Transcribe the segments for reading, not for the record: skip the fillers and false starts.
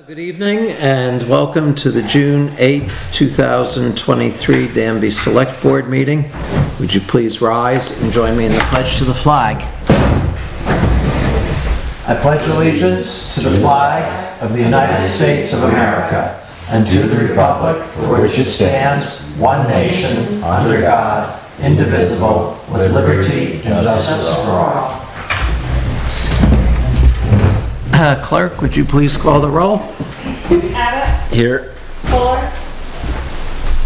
Good evening and welcome to the June 8th, 2023 Danby Select Board meeting. Would you please rise and join me in the pledge to the flag? I pledge allegiance to the flag of the United States of America and to the republic for which it stands, one nation, under God, indivisible, with liberty and justice for all. Clerk, would you please call the roll? Abbott. Here. Fuller.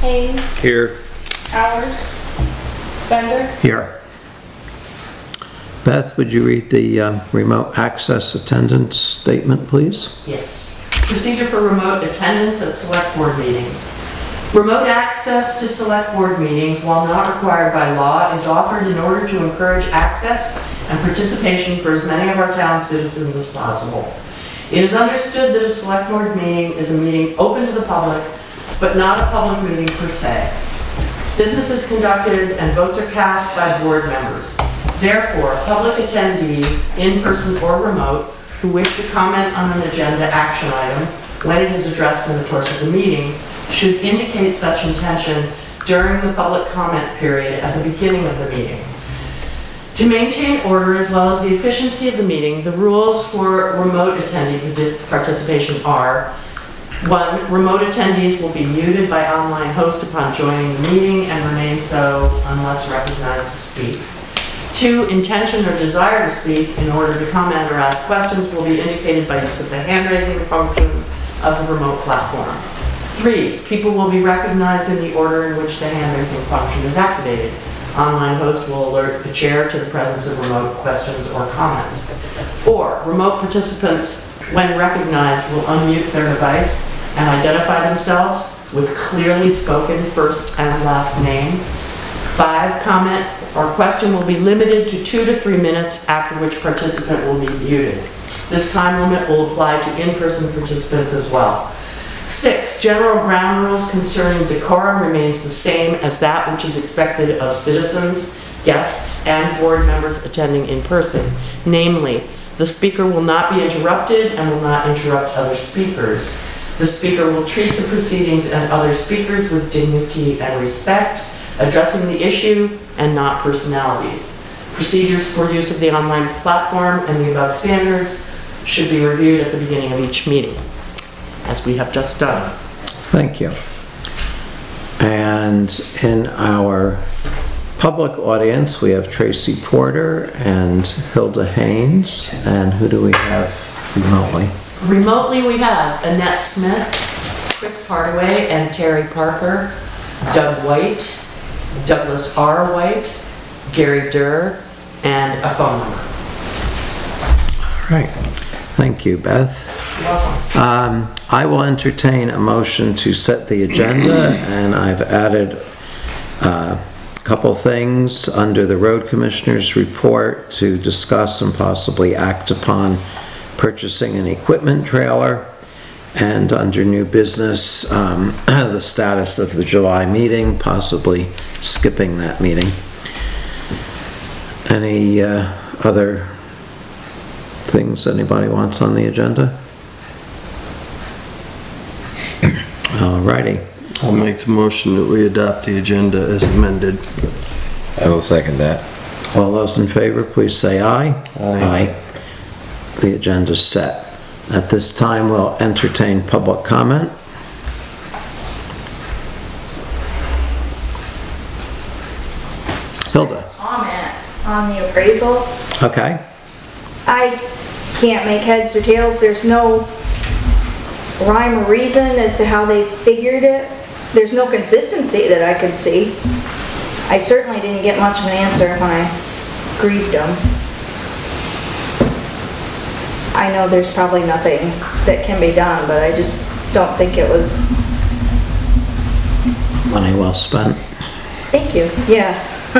Haines. Here. Powers. Bender. Here. Beth, would you read the remote access attendance statement, please? Yes. Procedure for remote attendance at select board meetings. Remote access to select board meetings, while not required by law, is offered in order to encourage access and participation for as many of our town's citizens as possible. It is understood that a select board meeting is a meeting open to the public, but not a public meeting per se. Business is conducted and votes are cast by board members. Therefore, public attendees, in person or remote, who wish to comment on an agenda action item when it is addressed in the course of the meeting, should indicate such intention during the public comment period at the beginning of the meeting. To maintain order as well as the efficiency of the meeting, the rules for remote attendee participation are: 1. Remote attendees will be muted by online host upon joining the meeting and remain so unless recognized to speak. 2. Intention or desire to speak in order to comment or ask questions will be indicated by use of the hand-raising function of the remote platform. 3. People will be recognized in the order in which the hand-raising function is activated. Online host will alert the chair to the presence of remote questions or comments. 4. Remote participants, when recognized, will unmute their device and identify themselves with clearly spoken first and last name. 5. Comment or question will be limited to 2 to 3 minutes, after which participant will be muted. This time limit will apply to in-person participants as well. 6. General ground rules concerning decorum remains the same as that which is expected of citizens, guests, and board members attending in person. Namely, the speaker will not be interrupted and will not interrupt other speakers. The speaker will treat the proceedings and other speakers with dignity and respect, addressing the issue and not personalities. Procedures for use of the online platform and the above standards should be reviewed at the beginning of each meeting, as we have just done. Thank you. And in our public audience, we have Tracy Porter and Hilda Haines. And who do we have remotely? Remotely, we have Annette Smith, Chris Hardaway, and Terry Parker, Doug White, Douglas R. White, Gary Durr, and a phone number. All right. Thank you, Beth. You're welcome. I will entertain a motion to set the agenda, and I've added a couple things under the Road Commissioner's report to discuss and possibly act upon purchasing an equipment trailer, and under new business, the status of the July meeting, possibly skipping that meeting. Any other things anybody wants on the agenda? Alrighty. I'll make the motion that we adopt the agenda as amended. I will second that. All those in favor, please say aye. Aye. The agenda's set. At this time, we'll entertain public comment. Hilda. Comment on the appraisal. Okay. I can't make heads or tails. There's no rhyme or reason as to how they figured it. There's no consistency that I could see. I certainly didn't get much of an answer when I grieved them. I know there's probably nothing that can be done, but I just don't think it was. Money well spent. Thank you. Yes.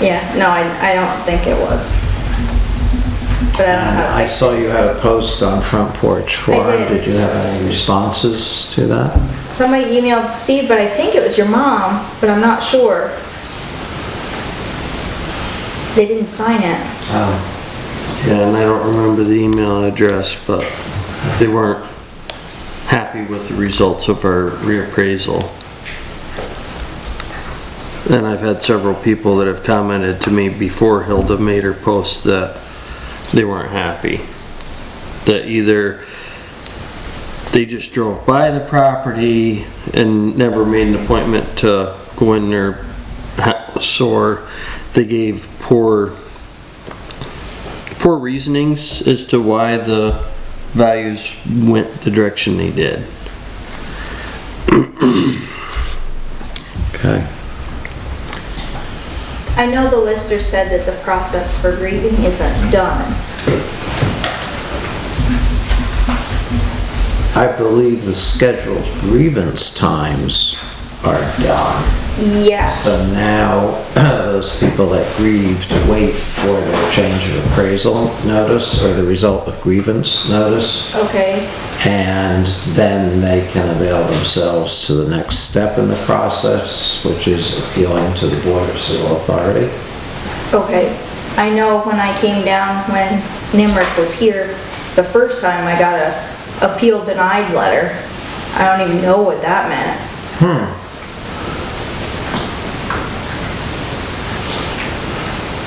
Yeah, no, I don't think it was. But I don't know how I saw you had a post on Front Porch Forum. did. Did you have any responses to that? Somebody emailed Steve, but I think it was your mom, but I'm not sure. They didn't sign it. Oh. Yeah, and I don't remember the email address, but they weren't happy with the results of our reappraisal. And I've had several people that have commented to me before Hilda made her post that they weren't happy. That either they just drove by the property and never made an appointment to go in their house, or they gave poor reasonings as to why the values went the direction they did. Okay. I know the lister said that the process for grieving isn't done. I believe the scheduled grievance times are done. Yes. So now, those people that grieved wait for their change of appraisal notice or the result of grievance notice. Okay, And then they can avail themselves to the next step in the process, which is appealing to the Board of Civil Authority. okay. I know when I came down, when Nimrick was here, the first time I got a appeal denied letter. I don't even know what that meant.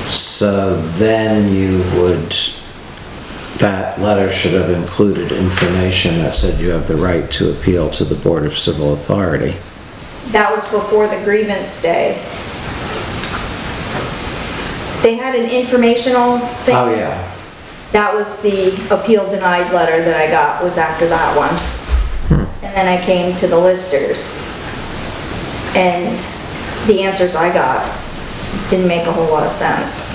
So then that letter should have included information that said you have the right to appeal to the Board of Civil Authority. That was before the grievance day. They had an informational thing. Oh, yeah. That was the appeal denied letter that I got, was after that one. And then I came to the listers. And the answers I got didn't make a whole lot of sense.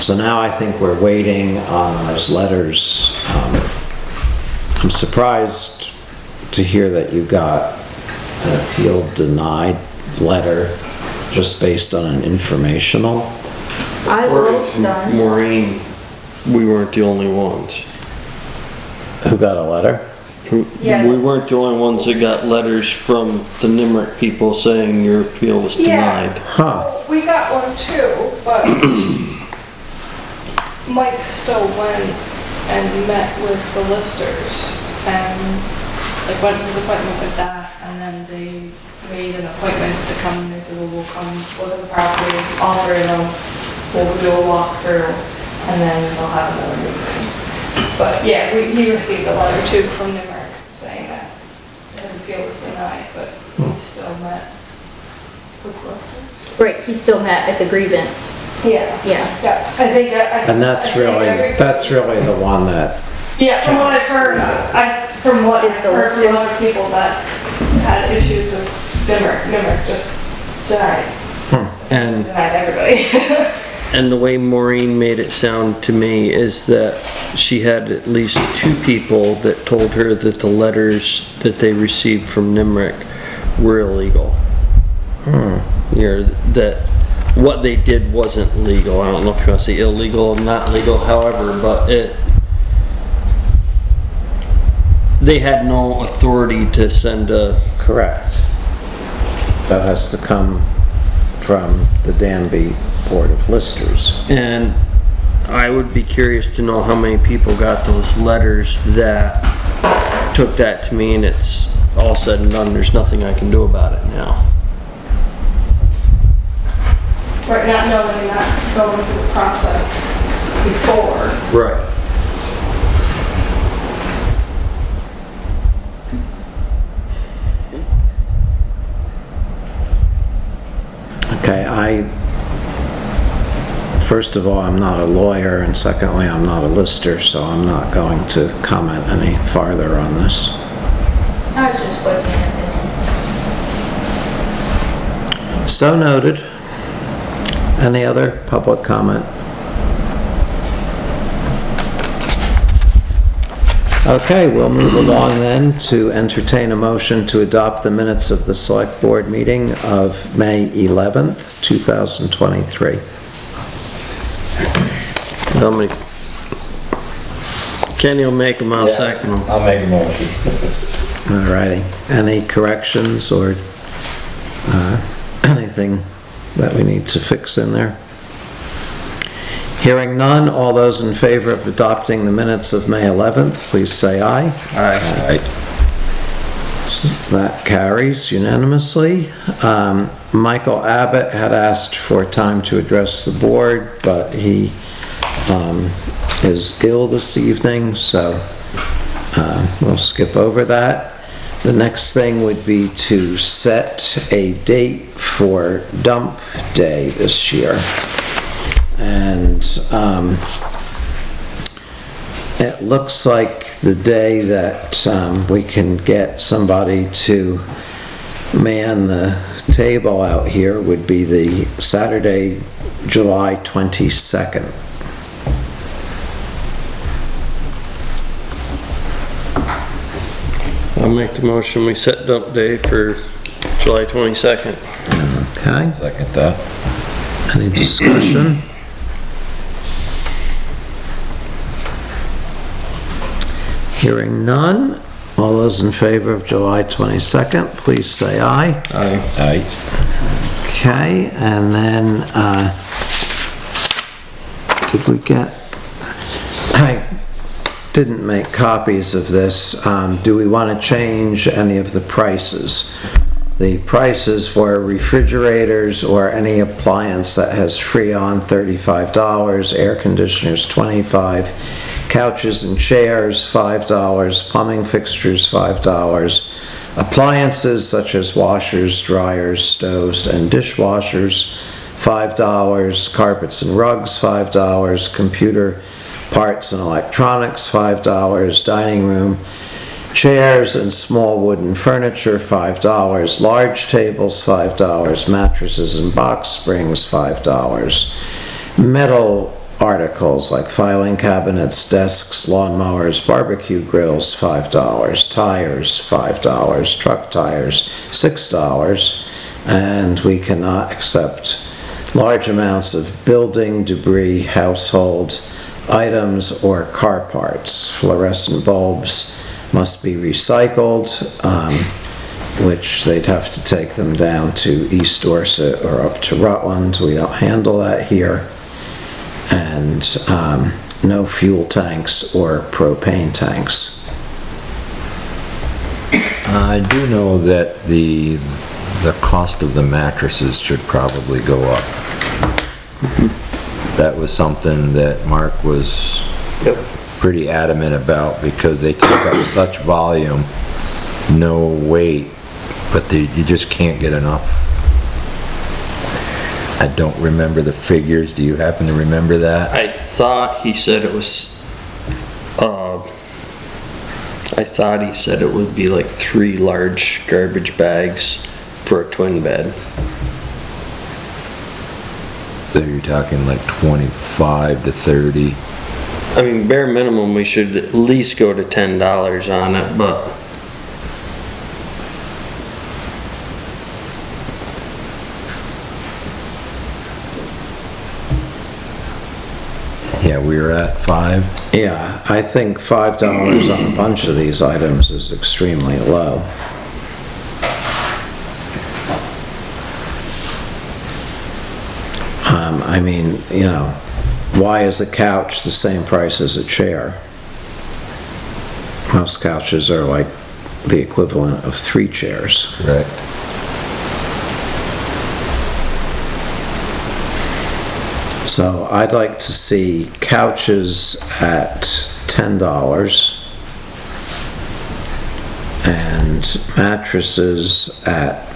So now I think we're waiting on those letters. I'm surprised to hear that you got an appeal denied letter just based on an informational. I was a little stunned. Maureen, we weren't the only ones. Who got a letter? Yeah. We weren't the only ones that got letters from the Nimrick people saying your appeal was denied. Huh. We got one too, but Mike still went and met with the listers and like went to his appointment with that, and then they made an appointment to come and they said, well, we'll come look at the property, offer them, we'll do a walkthrough, and then they'll have another meeting. But yeah, he received a letter too from Nimrick saying that his appeal was denied, but he still met with listers. Right, he still met at the grievance. Yeah. Yeah. Yeah, I think. And that's really the one that, Yeah, from what I've heard, from what Is I've the heard from listers- other people that had issues with Nimrick just denied. And Denied everybody. And the way Maureen made it sound to me is that she had at least 2 people that told her that the letters that they received from Nimrick were illegal. That what they did wasn't legal. I don't know if you want to say illegal or not legal, however, but they had no authority to send a... correct. That has to come from the Danby Board of Listers. And I would be curious to know how many people got those letters that took that to mean it's all said and done, there's nothing I can do about it now. Right, not knowing that, going through the process before. Right. Okay, first of all, I'm not a lawyer, and secondly, I'm not a lister, so I'm not going to comment any farther on this. I was just voicing an opinion. So noted. Any other public comment? Okay, we'll move along then to entertain a motion to adopt the minutes of the Select Board meeting of May 11th, 2023. Kenny will make them, I'll second them. I'll make a motion. All righty. Any corrections or anything that we need to fix in there? Hearing none, all those in favor of adopting the minutes of May 11th, please say aye. Aye. That carries unanimously. Michael Abbott had asked for time to address the board, but he is ill this evening, so we'll skip over that. The next thing would be to set a date for dump day this year. And it looks like the day that we can get somebody to man the table out here would be the Saturday, July 22nd. I'll make the motion, we set dump day for July 22nd. Okay, Second that. any discussion? Hearing none, all those in favor of July 22nd, please say aye. Aye. Aye. Okay, and then, did we get, I didn't make copies of this. Do we want to change any of the prices? The prices were refrigerators or any appliance that has Freon, $35, air conditioners, $25, couches and chairs, $5, plumbing fixtures, $5, appliances such as washers, dryers, stoves, and dishwashers, $5, carpets and rugs, $5, computer parts and electronics, $5, dining room chairs and small wooden furniture, $5, large tables, $5, mattresses and box springs, $5, metal articles like filing cabinets, desks, lawnmowers, barbecue grills, $5, tires, $5, truck tires, $6, and we cannot accept large amounts of building debris, household items, or car parts. Fluorescent bulbs must be recycled, which they'd have to take them down to East Dorset or up to Rutland. We don't handle that here. And no fuel tanks or propane tanks. I do know that the cost of the mattresses should probably go up. That was something that Mark was pretty adamant about because they take up such volume, no weight, but you just can't get enough. I don't remember the figures. Do you happen to remember that? I thought he said it was, I thought he said it would be like 3 large garbage bags for a twin bed. So you're talking like 25 to 30. I mean, bare minimum, we should at least go to $10 on it, but Yeah, we were at 5. Yeah, I think $5 on a bunch of these items is extremely low. I mean, you know, why is a couch the same price as a chair? Most couches are like the equivalent of 3 chairs. Right. So I'd like to see couches at $10 and mattresses at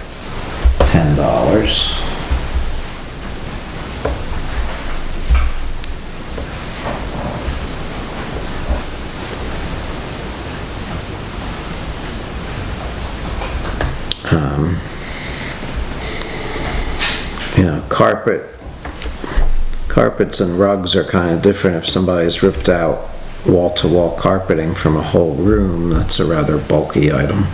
$10. You know, carpets and rugs are kind of different. If somebody's ripped out wall-to-wall carpeting from a whole room, that's a rather bulky item.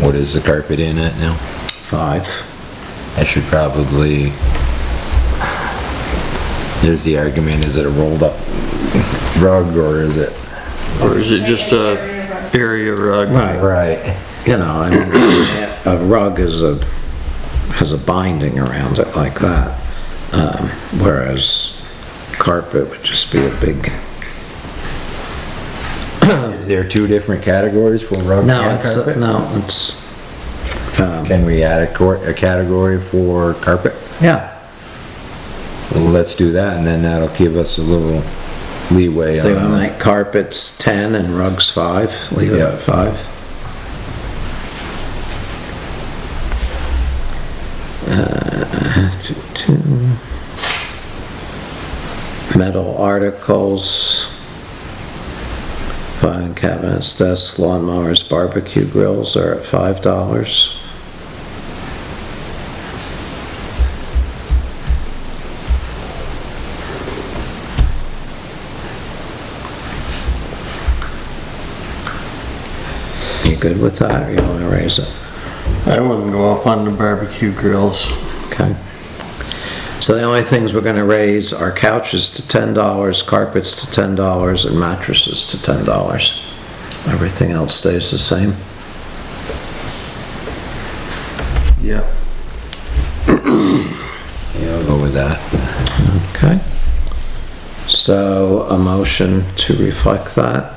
What is the carpet in at now? 5. I should probably... There's the argument, is it a rolled up rug or is it... or is it just a area rug? Right. Right. You know, I mean, a rug is a has a binding around it like that. Whereas carpet would just be a big, Is there two different categories for rug and carpet? Can we add a category for carpet? yeah. Well, let's do that, and then that'll give us a little leeway So you on make carpets 10 and rugs 5, leave it Yeah. at 5. Metal articles, filing cabinets, desks, lawnmowers, barbecue grills are at $5. You good with that, or you wanna raise it? I wouldn't go up on the barbecue grills. Okay. So the only things we're gonna raise are couches to $10, carpets to $10, and mattresses to $10. Everything else stays the same. Yeah. Yeah, I'll go with that. Okay. So a motion to reflect that.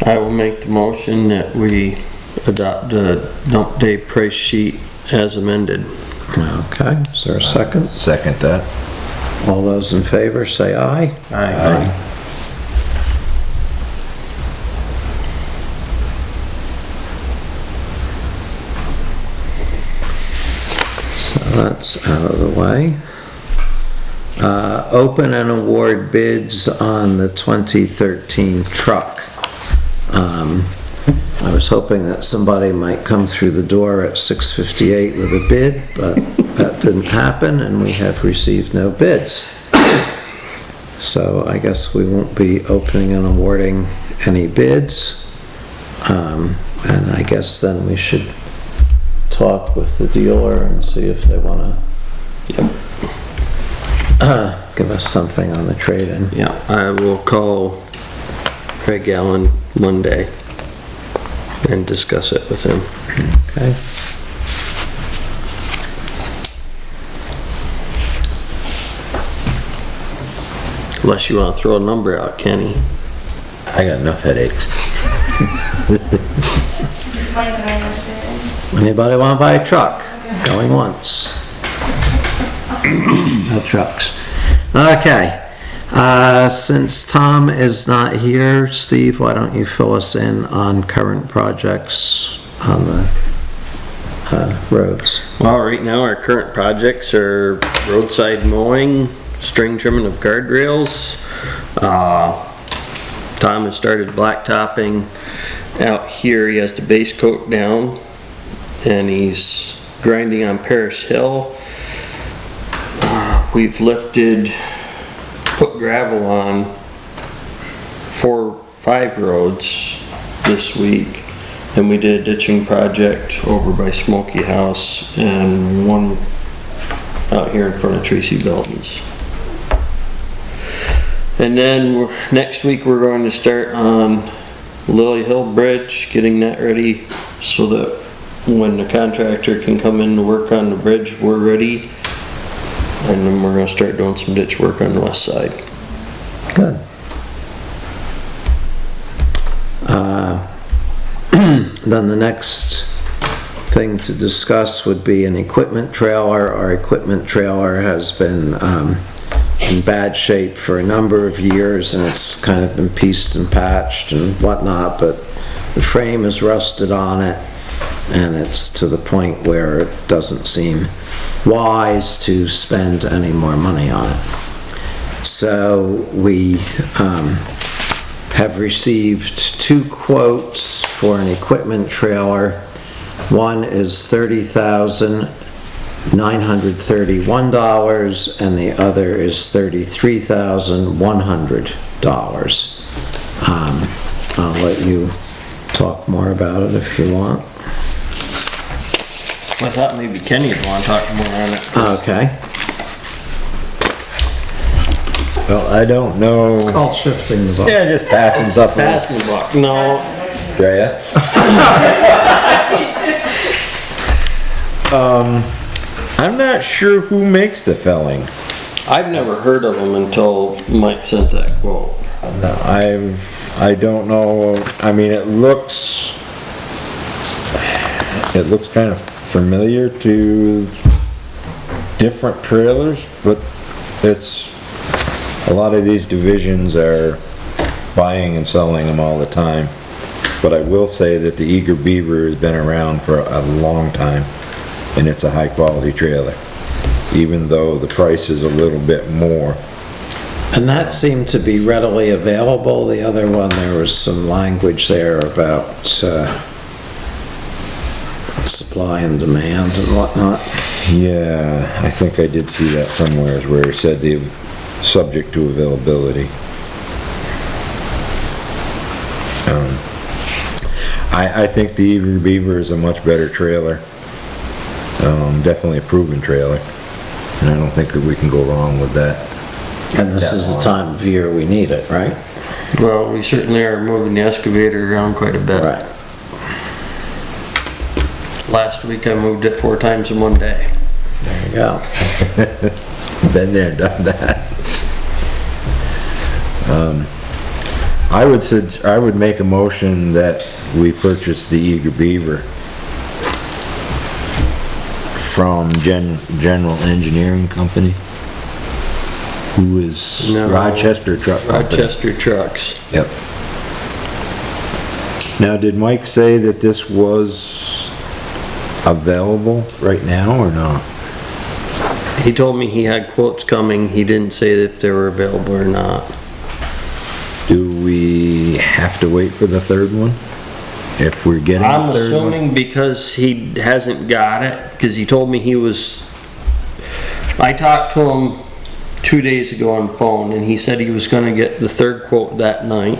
I will make the motion that we adopt the dump day price sheet as amended. Okay, is there a second? Second that. All those in favor say aye. Aye. So that's out of the way. Open and award bids on the 2013 truck. I was hoping that somebody might come through the door at 6:58 with a bid, but that didn't happen, and we have received no bids. So I guess we won't be opening and awarding any bids. And I guess then we should talk with the dealer and see if they wanna give us something on the trade-in. Yeah, I will call Craig Allen Monday and discuss it with him. Okay. Unless you want to throw a number out, Kenny. I got enough headaches. Anybody wanna buy a truck? Going once. No trucks. Okay. Since Tom is not here, Steve, why don't you fill us in on current projects on the roads? Well, right now our current projects are roadside mowing, string trimming of guardrails. Tom has started blacktopping out here. He has the base coat down and he's grinding on Parish Hill. We've put gravel on 5 roads this week, and we did a ditching project over by Smoky House and one out here in front of Tracy Belton's. And then next week we're going to start on Lily Hill Bridge, getting that ready so that when the contractor can come in to work on the bridge, we're ready. And then we're gonna start doing some ditch work on the west side. Good. Then the next thing to discuss would be an equipment trailer. Our equipment trailer has been in bad shape for a number of years, and it's kind of been pieced and patched and whatnot, but the frame is rusted on it, and it's to the point where it doesn't seem wise to spend any more money on it. So we have received 2 quotes for an equipment trailer. One is $30,931 and the other is $33,100. I'll let you talk more about it if you want. I thought maybe Kenny would want to talk more on it. Okay. Well, I don't know. It's called shifting the buck. Yeah, just passing stuff around. Passing the buck. No, Rhea? I'm not sure who makes the felling. I've never heard of them until Mike sent that quote. No, I don't know, I mean, it looks kind of familiar to different trailers, but it's, a lot of these divisions are buying and selling them all the time. But I will say that the Eager Beaver has been around for a long time, and it's a high-quality trailer, even though the price is a little bit more. And that seemed to be readily available. The other one, there was some language there about supply and demand and whatnot. Yeah, I think I did see that somewhere where it said they're subject to availability. I think the Eager Beaver is a much better trailer. Definitely a proven trailer, and I don't think that we can go wrong with that. And this is the time of year we need it, right? Well, we certainly are moving the excavator around quite a bit. Right. Last week I moved it 4 times in one day. There you go. Been there, done that. I would make a motion that we purchase the Eager Beaver from General Engineering Company, who is No. Rochester Truck Company. Rochester Trucks. Yep. Now, did Mike say that this was available right now or not? He told me he had quotes coming. He didn't say if they were available or not. Do we have to wait for the third one? If we're getting I'm the third one? assuming because he hasn't got it, because he told me he was, I talked to him 2 days ago on the phone, and he said he was gonna get the third quote that night,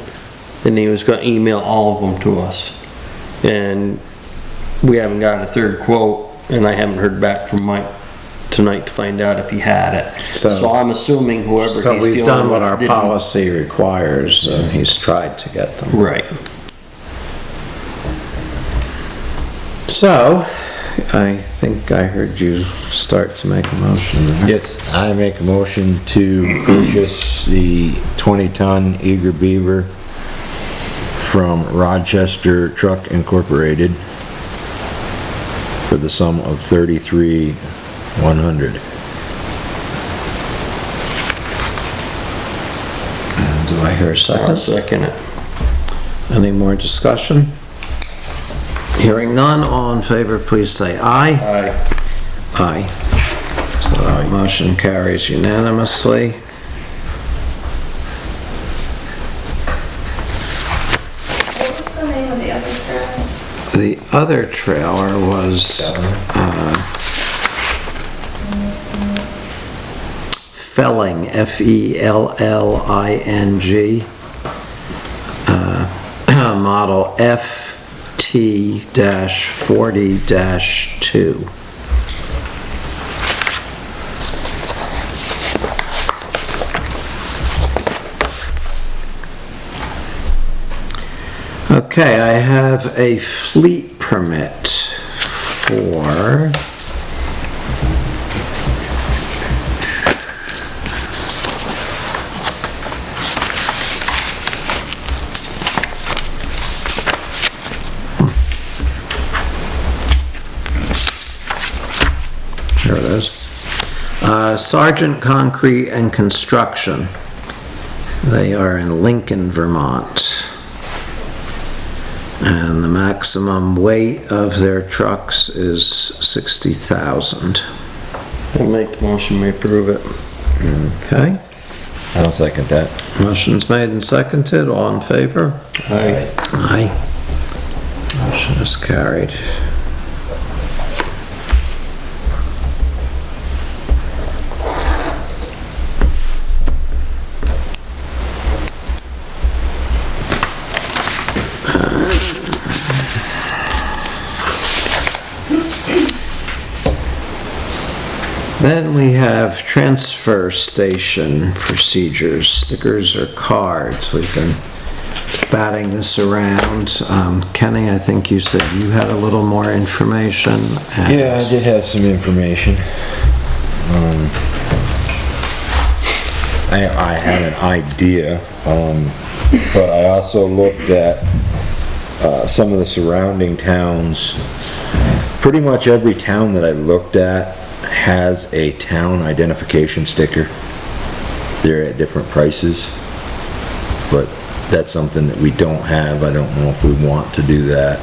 and he was gonna email all of them to us. And we haven't got a third quote, and I haven't heard back from Mike tonight to find out if he had it. So I'm assuming whoever he's So dealing with we've done what our didn't- policy requires, and he's tried to get them. Right. So, I think I heard you start to make a motion there. Yes, I make a motion to purchase the 20-ton Eager Beaver from Rochester Truck Incorporated for the sum of $33,100. And do I hear a I'll second? second it. Any more discussion? Hearing none, all in favor, please say aye. Aye. Aye. So that motion carries unanimously. What was the name of the other trailer? The other trailer was, Felling, F-E-L-L-I-N-G, model FT-40-2. Okay, I have a fleet permit for here it is. Sargent Concrete and Construction. They are in Lincoln, Vermont. And the maximum weight of their trucks is 60,000. I'll make the motion, we approve it. Okay, I'll second that. motion's made and seconded, all in favor? Aye. Aye. Motion is carried. Then we have transfer station procedures, stickers or cards. We can batting this around. Kenny, I think you said you had a little more information. and- Yeah, I did have some information. I had an idea, but I also looked at some of the surrounding towns. Pretty much every town that I looked at has a town identification sticker. They're at different prices, but that's something that we don't have. I don't know if we want to do that.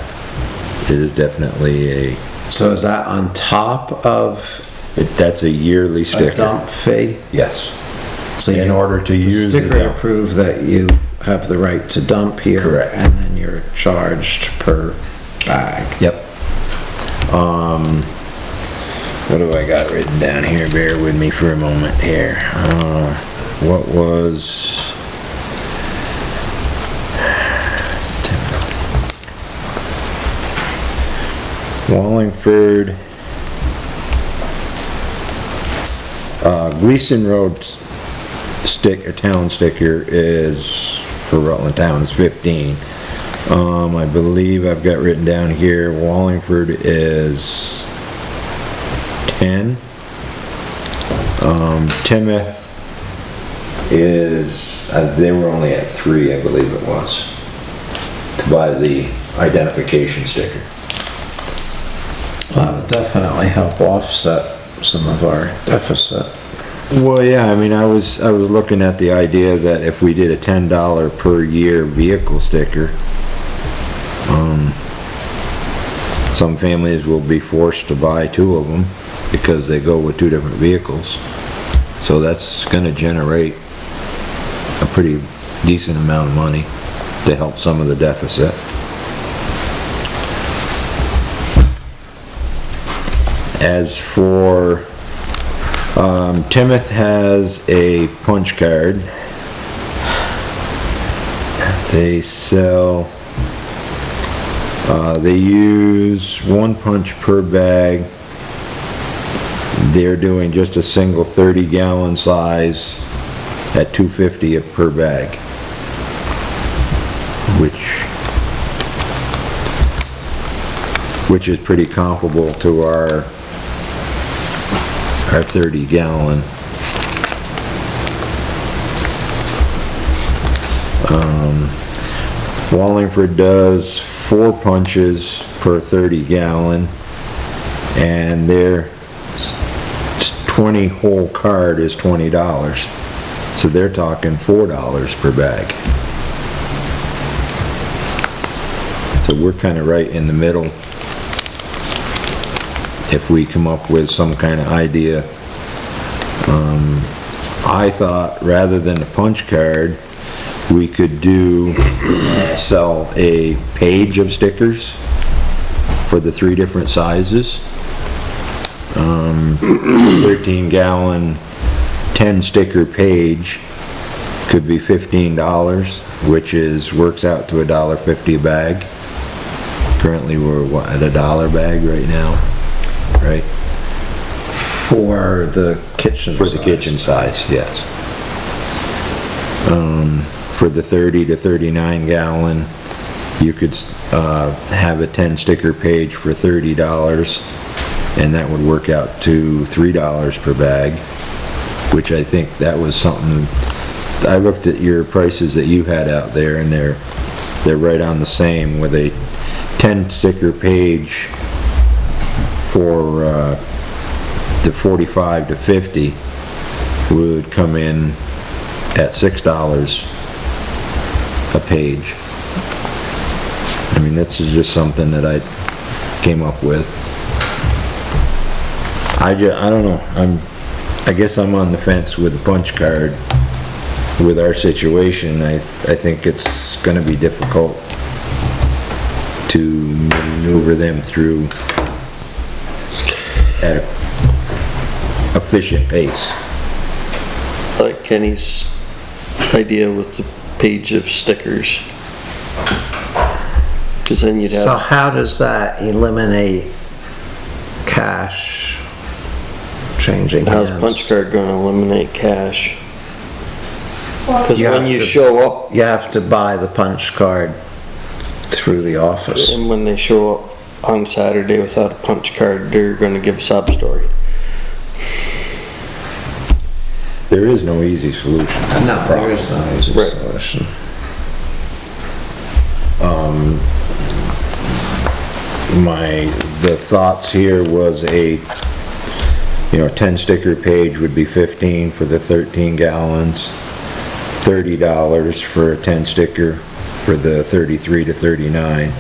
It is definitely So is that on top of that's a yearly a sticker. dump fee? Yes. So In you- order to the use the sticker dump. approve that you have the right to dump here. Correct. And then you're charged per bag. Yep. What do I got written down here? Bear with me for a moment here. What was... Wallingford, Gleason Road a town sticker is, for Rutland Town, is 15. I believe I've got written down here, Wallingford is 10. Timoth is, they were only at 3, I believe it was, to buy the identification sticker. That would definitely help offset some of our deficit. Well, yeah, I mean, I was looking at the idea that if we did a $10 per year vehicle sticker, some families will be forced to buy 2 of them because they go with 2 different vehicles. So that's gonna generate a pretty decent amount of money to help some of the deficit. As for, Timoth has a punch card. They sell, they use 1 punch per bag. They're doing just a single 30-gallon size at $2.50 per bag, which is pretty comparable to our 30-gallon. Wallingford does 4 punches per 30-gallon, and their 20 whole card is $20. So they're talking $4 per bag. So we're kind of right in the middle. If we come up with some kind of idea. I thought rather than a punch card, we could sell a page of stickers for the 3 different sizes. 13-gallon, 10 sticker page could be $15, which works out to $1.50 a bag. Currently we're at $1 bag right now, right? For the kitchen For the kitchen size, yes. For the 30 to 39 gallon, you could have a 10 sticker page for $30, and that would work out to $3 per bag, which I think that was something. I looked at your prices that you had out there, and they're right on the same, with a 10 sticker page for the 45 to 50 would come in at $6 a page. I mean, this is just something that I came up with. I don't know, I guess I'm on the fence with the punch card. With our situation, I think it's gonna be difficult to maneuver them through at an efficient pace. I like Kenny's idea with the page of stickers. Cause then you'd So have, how does that eliminate cash changing how's hands? punch card gonna eliminate cash? Cause You when have you to- show up, You have to buy the punch card through the office. and when they show up on Saturday without a punch card, they're gonna give a sob story. There is no easy solution, that's the No, problem. there is no easy Right. solution. The thoughts here was a, 10 sticker page would be 15 for the 13 gallons, $30 for a 10 sticker for the 33 to 39,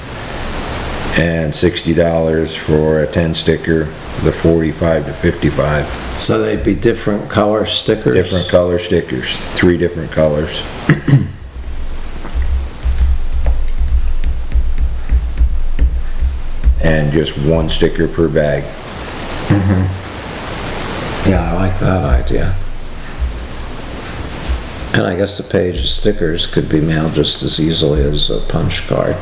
and $60 for a 10 sticker, the 45 to 55. So they'd be different color stickers? Different color stickers, 3 different colors. And just 1 sticker per bag. Yeah, I like that idea. And I guess the page of stickers could be mailed just as easily as a punch card.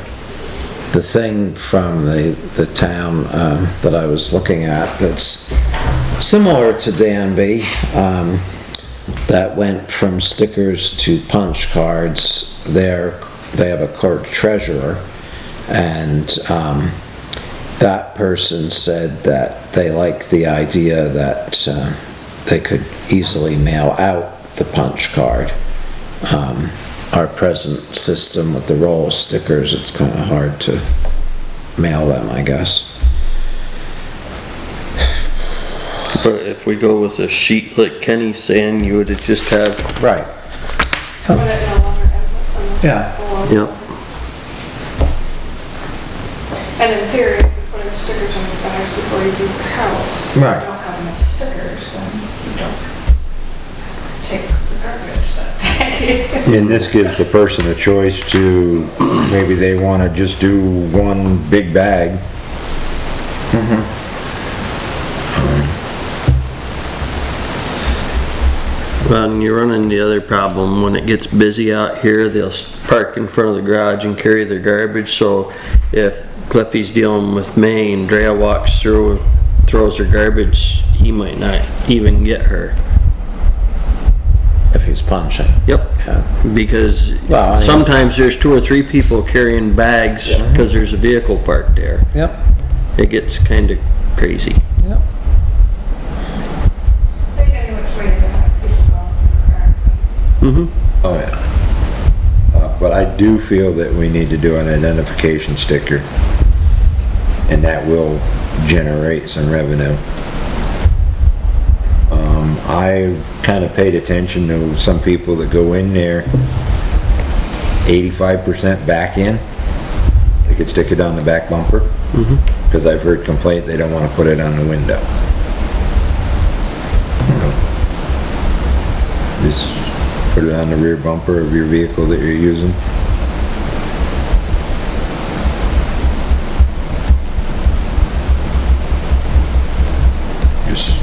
The thing from the town that I was looking at that's similar to Danby, that went from stickers to punch cards, they have a clerk treasurer, and that person said that they liked the idea that they could easily mail out the punch card. Our present system with the roll of stickers, it's kind of hard to mail them, I guess. But if we go with a sheet like Kenny's saying, you would just have, Right. Put it in a longer envelope. Yeah. yep, And in theory, if you put in stickers on your bags before you leave your house, Right. you don't have enough stickers, then you don't take the garbage that day. And this gives the person a choice to, maybe they want to just do 1 big bag. and you run into the other problem, when it gets busy out here, they'll park in front of the garage and carry their garbage, so if Cliffy's dealing with May and Drea walks through, throws her garbage, he might not even get her. If he's punching. Yep. Yeah. Because Well, I mean- sometimes there's 2 or 3 people carrying bags because there's a vehicle parked there. Yep. It gets kinda crazy. Yep. I think any which way you're gonna have people going to the Mm-hmm. Oh, yeah. But I do feel that we need to do an identification sticker, and that will generate some revenue. I kind of paid attention to some people that go in there 85% back in. They could stick it on the back bumper. Because I've heard complaint they don't want to put it on the window. Just put it on the rear bumper of your vehicle that you're using. Just,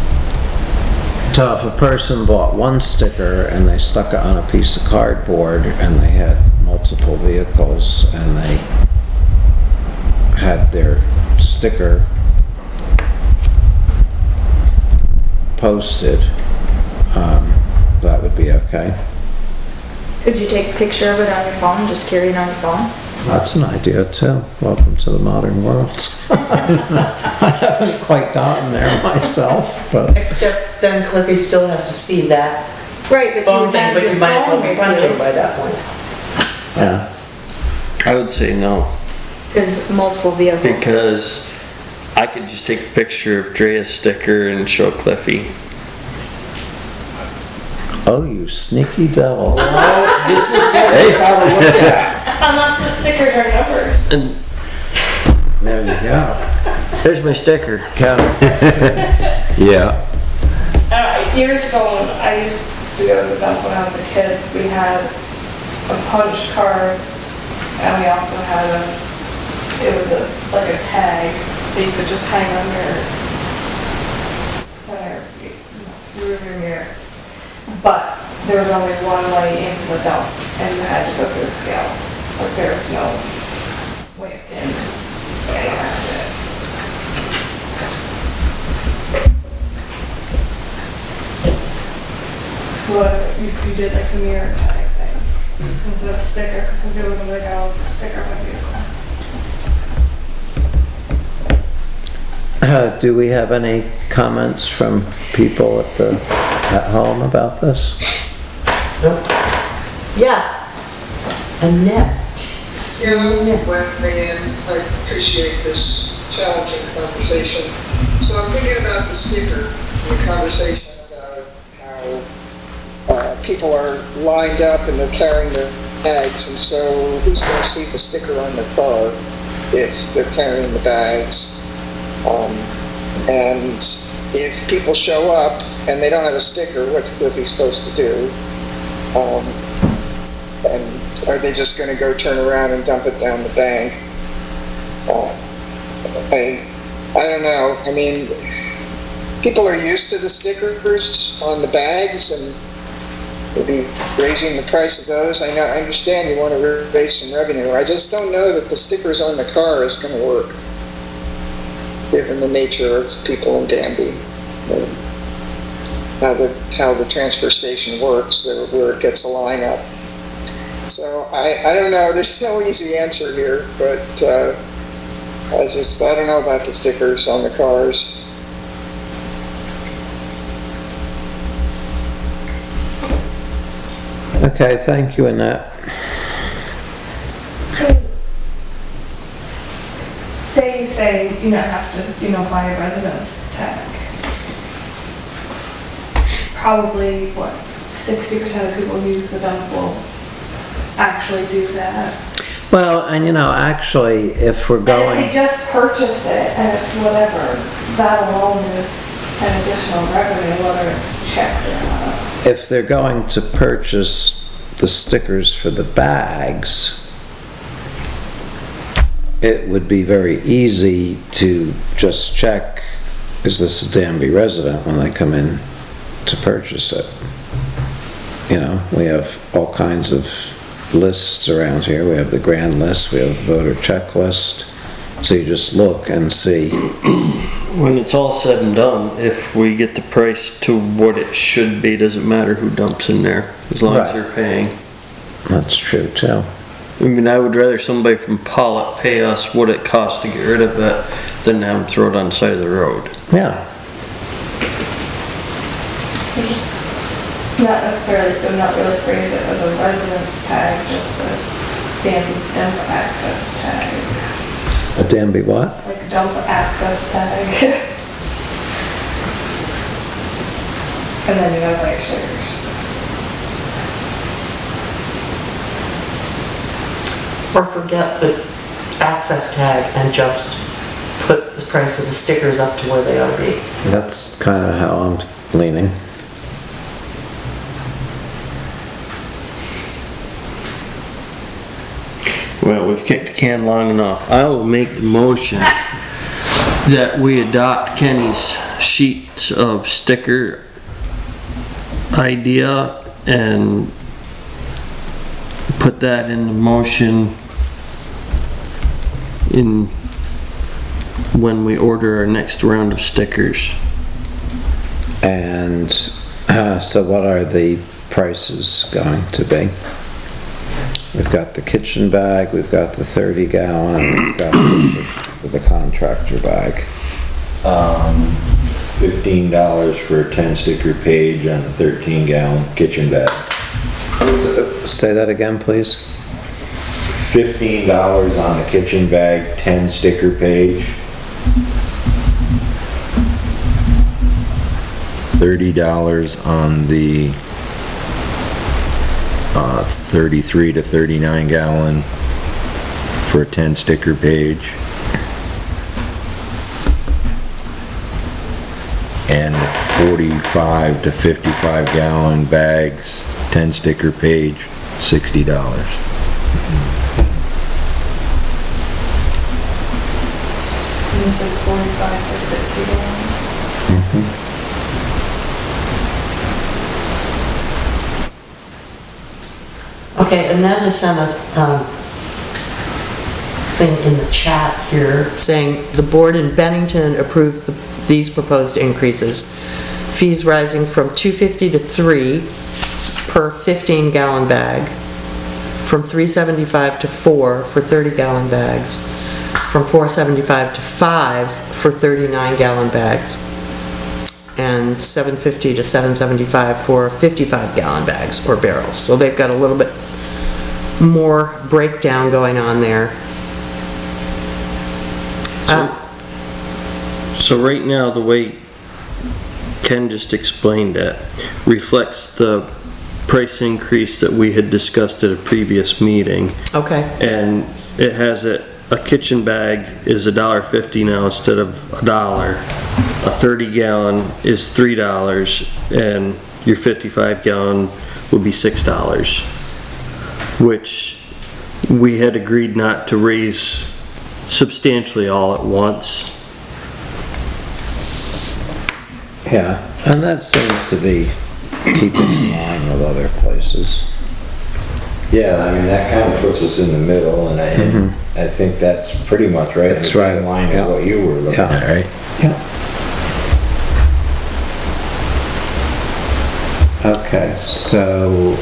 So if a person bought 1 sticker and they stuck it on a piece of cardboard and they had multiple vehicles and they had their sticker posted, that would be okay. Could you take a picture of it on your phone, just carry it on your phone? That's an idea too. Welcome to the modern world. I haven't quite gotten there myself, but Except then Cliffy still has to see that Right, but phone you thing, have but your you might as well phone be with punching you. by that point. yeah. I would say no, Because multiple vehicles. because I could just take a picture of Drea's sticker and show Cliffy. Oh, you sneaky devil. This is what Hey. Unless the stickers are numbered. And There you go. there's my sticker. yeah, Years ago, when I used to go to the dump when I was a kid, we had a punch card, and we also had it was like a tag that you could just hang on your center, rear mirror. But there was only one way into the dump, and you had to go through the scales. Like there was no way in getting around it. What, you did like the mirror tag instead of sticker, because some people are gonna be like, oh, sticker my vehicle. Do we have any comments from people at home about this? Yeah. Annette. Yeah, I appreciate this challenging conversation. So I'm thinking about the sticker, the conversation about how people are lined up and they're carrying their bags, and so who's going to see the sticker on their car if they're carrying the bags? And if people show up and they don't have a sticker, what's Cliffy supposed to do? And are they just going to go turn around and dump it down the bank? I don't know. I mean, people are used to the stickers on the bags and maybe raising the price of those. I understand you want to raise some revenue. I just don't know that the stickers on the car is going to work, given the nature of people in Danby. How the transfer station works, where it gets a line up. So I don't know, there's no easy answer here, but I don't know about the stickers on the cars. Okay, thank you, Annette. Say you don't have to, buy a residence tag. Probably, 60% of people who use the dump will actually do that. Well, and actually, if we're And going... if they just purchase it and it's whatever, that alone is an additional revenue, whether it's checked or not. If they're going to purchase the stickers for the bags, it would be very easy to just check, is this a Danby resident when they come in to purchase it? We have all kinds of lists around here. We have the grand list, we have the voter checklist. So you just look and see. When it's all said and done, if we get the price to what it should be, doesn't matter who dumps in there, as long as Right. they're paying. That's true too. I mean, I would rather somebody from Pollitt pay us what it costs to get rid of it than have them throw it on the side of the road. Yeah. Just not necessarily, so not really phrase it as a residence tag, just a dump access tag. A Danby what? Like a dump access tag. And then you have like stickers. Or forget the access tag and just put the price of the stickers up to where they ought to be. That's kind of how I'm leaning. Well, we've kicked the can long enough. I will make the motion that we adopt Kenny's sheets of sticker idea and put that in the motion when we order our next round of stickers. And so what are the prices going to be? We've got the kitchen bag, we've got the 30 gallon, and we've got the contractor bag. $15 for a 10 sticker page on a 13 gallon kitchen bag. Say that again, please. $15 on the kitchen bag, 10 sticker page. $30 on the 33 to 39 gallon for a 10 sticker page. And 45 to 55 gallon bags, 10 sticker page, $60. And you said 45 to 60 gallons. Okay, and then I sent a thing in the chat here saying the board in Bennington approved these proposed increases. Fees rising from $2.50 to $3 per 15 gallon bag. from 375 to 4 for 30-gallon bags, from 475 to 5 for 39-gallon bags, and 750 to 775 for 55-gallon bags or barrels. So they've got a little bit more breakdown going on there. So right now, the way Ken just explained it reflects the price increase that we had discussed at a previous meeting. Okay, And it has it, a kitchen bag is $1.50 now instead of $1. A 30-gallon is $3, and your 55-gallon would be $6, which we had agreed not to raise substantially all at once. Yeah, and that seems to be keeping in line with other places. Yeah, I mean, that kind of puts us in the middle, and I think that's pretty much right in the That's same right, line yeah. as what you were looking Yeah. at, right? Yeah. Okay, so,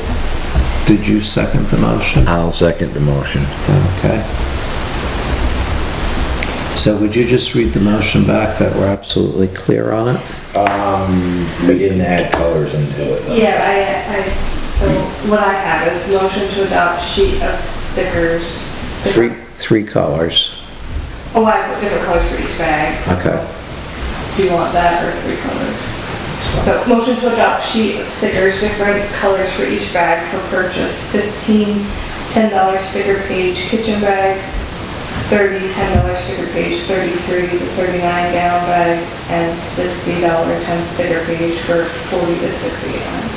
did you second the motion? I'll second the motion. Okay. So would you just read the motion back that we're absolutely clear on it? We didn't add colors into it, though. Yeah, so what I have is motion to adopt sheet of stickers. Three colors. Oh, I put different colors for each bag. Okay. Do you want that or 3 colors? So motion to adopt sheet of stickers, different colors for each bag for purchase. 15 $10 sticker page kitchen bag, 30 $10 sticker page, 33 to 39-gallon bag, and $60 10 sticker page for 40 to 60 gallon.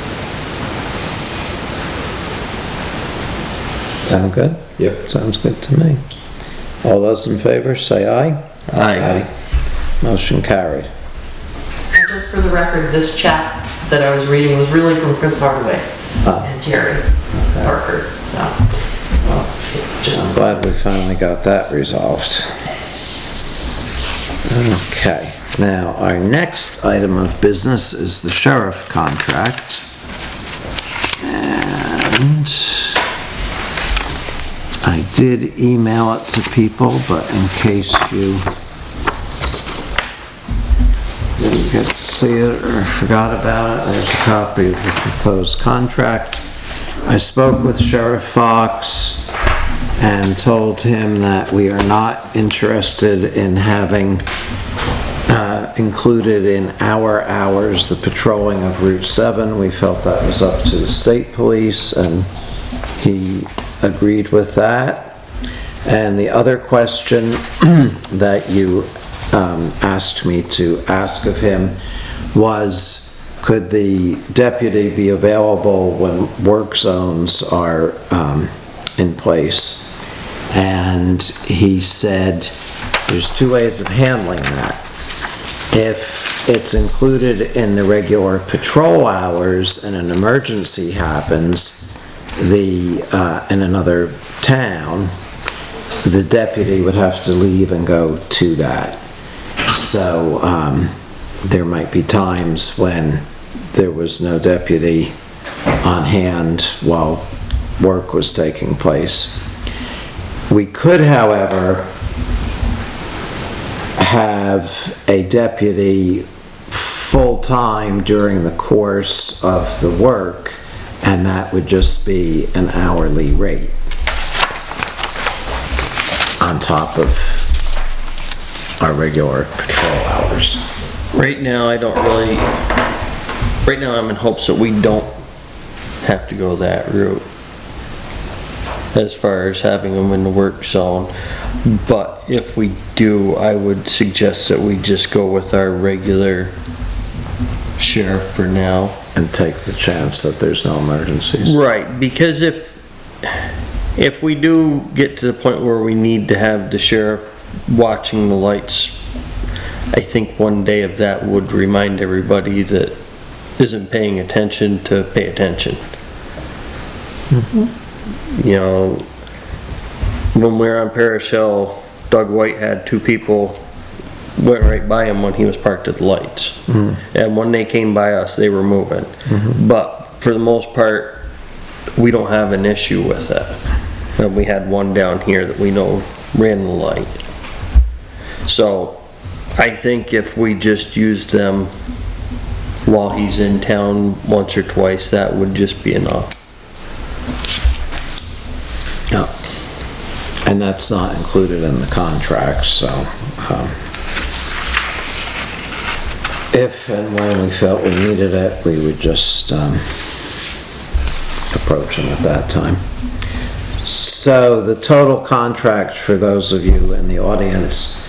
Sound good? Yep. Sounds good to me. All those in favor, say aye. Aye. Motion carried. and just for the record, this chat that I was reading was really from Chris Hardaway and Terry Parker, so. I'm Just, glad we finally got that resolved. Okay, now our next item of business is the sheriff contract. And I did email it to people, but in case you didn't get to see it or forgot about it, there's a copy of the proposed contract. I spoke with Sheriff Fox and told him that we are not interested in having included in our hours the patrolling of Route 7. We felt that was up to the state police, and he agreed with that. And the other question that you asked me to ask of him was, could the deputy be available when work zones are in place? And he said there's 2 ways of handling that. If it's included in the regular patrol hours and an emergency happens in another town, the deputy would have to leave and go to that. So there might be times when there was no deputy on hand while work was taking place. We could, however, have a deputy full-time during the course of the work, and that would just be an hourly rate on top of our regular patrol hours. Right now, right now I'm in hopes that we don't have to go that route as far as having them in the work zone. But if we do, I would suggest that we just go with our regular sheriff for now. And take the chance that there's no emergencies. Right, because if we do get to the point where we need to have the sheriff watching the lights, I think one day of that would remind everybody that isn't paying attention to pay attention. You know, when we were on Parish Hill, Doug White had 2 people went right by him when he was parked at the lights. And when they came by us, they were moving. But for the most part, we don't have an issue with that. And we had one down here that we know ran the light. So I think if we just used them while he's in town once or twice, that would just be enough. Yeah. And that's not included in the contract, so, if and when we felt we needed it, we would just, approach him at that time. So the total contract for those of you in the audience,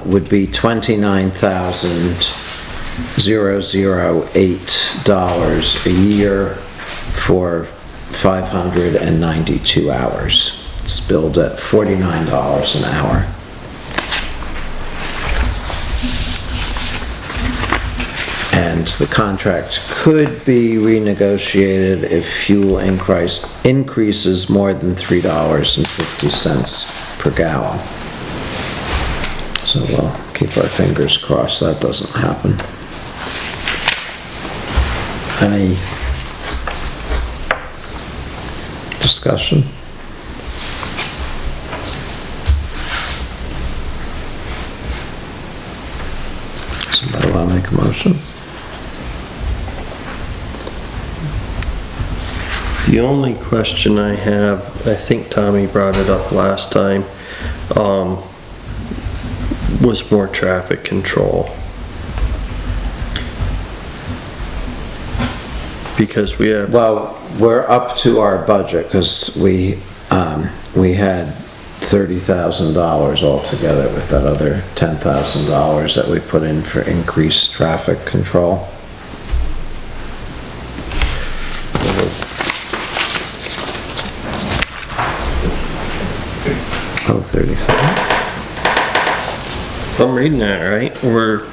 would be $29,008 a year for 592 hours. It's billed at $49 an hour. And the contract could be renegotiated if fuel increases more than $3.50 per gallon. So we'll keep our fingers crossed that doesn't happen. Any discussion? Somebody want to make a motion? The only question I have, I think Tommy brought it up last time, was more traffic control. Because we have, Well, we're up to our budget because we had $30,000 altogether with that other $10,000 that we put in for increased traffic control. Oh, 35. if I'm reading that right, we're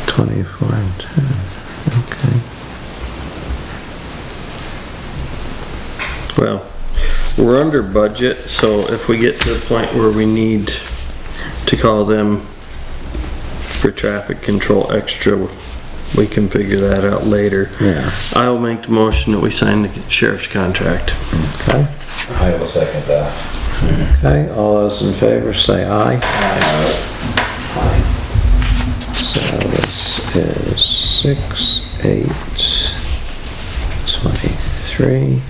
$24 and $10, okay. Well, we're under budget, so if we get to the point where we need to call them for traffic control extra, we can figure that out later. Yeah. I'll make the motion that we sign the sheriff's contract. Okay, I will second that. okay, all those in favor say aye. Aye. So this is 6/8/23.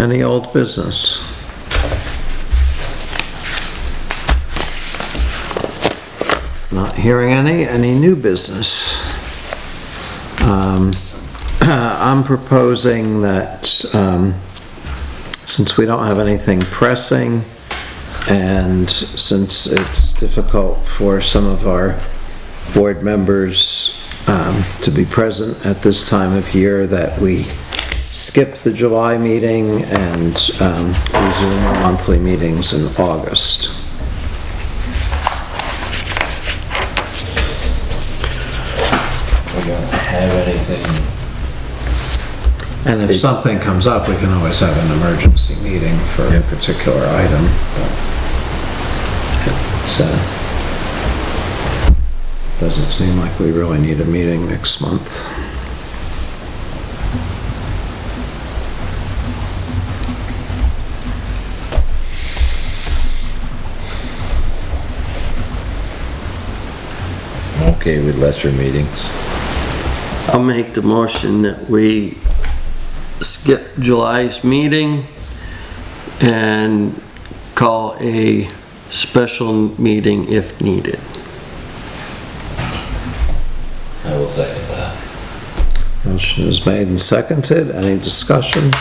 Any old business? Not hearing any new business? I'm proposing that, since we don't have anything pressing, and since it's difficult for some of our board members to be present at this time of year, that we skip the July meeting and resume our monthly meetings in August. We don't have anything. And if something comes up, we can always have an emergency meeting for a particular item. So, doesn't seem like we really need a meeting next month. Okay with lesser meetings. I'll make the motion that we skip July's meeting and call a special meeting if needed. I will second that. Motion is made and seconded. Any discussion?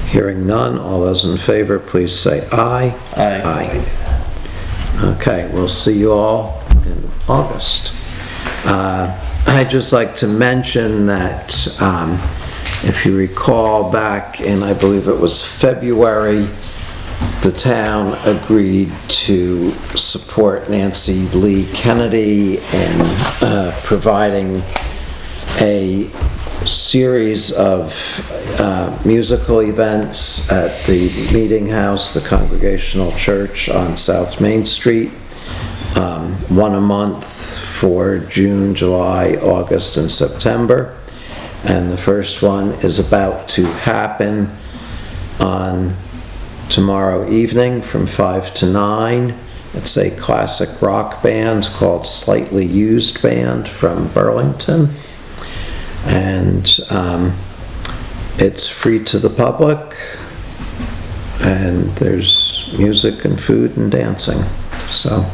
Hearing none, all those in favor, please say aye. Aye. Okay, we'll see you all in August. I'd just like to mention that if you recall back in, I believe it was February, the town agreed to support Nancy Lee Kennedy in providing a series of musical events at the Meeting House, the Congregational Church on South Main Street, one a month for June, July, August, and September. And the first one is about to happen on tomorrow evening from 5 to 9. It's a classic rock band called Slightly Used Band from Burlington. And it's free to the public, and there's music and food and dancing. So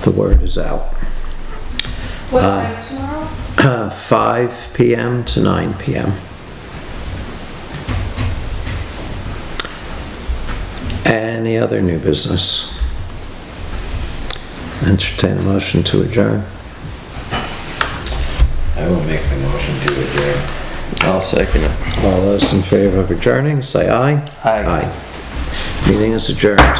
the word is out. What time tomorrow? 5 p.m. to 9 p.m. Any other new business? Entertain a motion to adjourn. I will make the motion to adjourn. I'll second it. All those in favor of adjourning, say aye. Aye. Meeting is adjourned.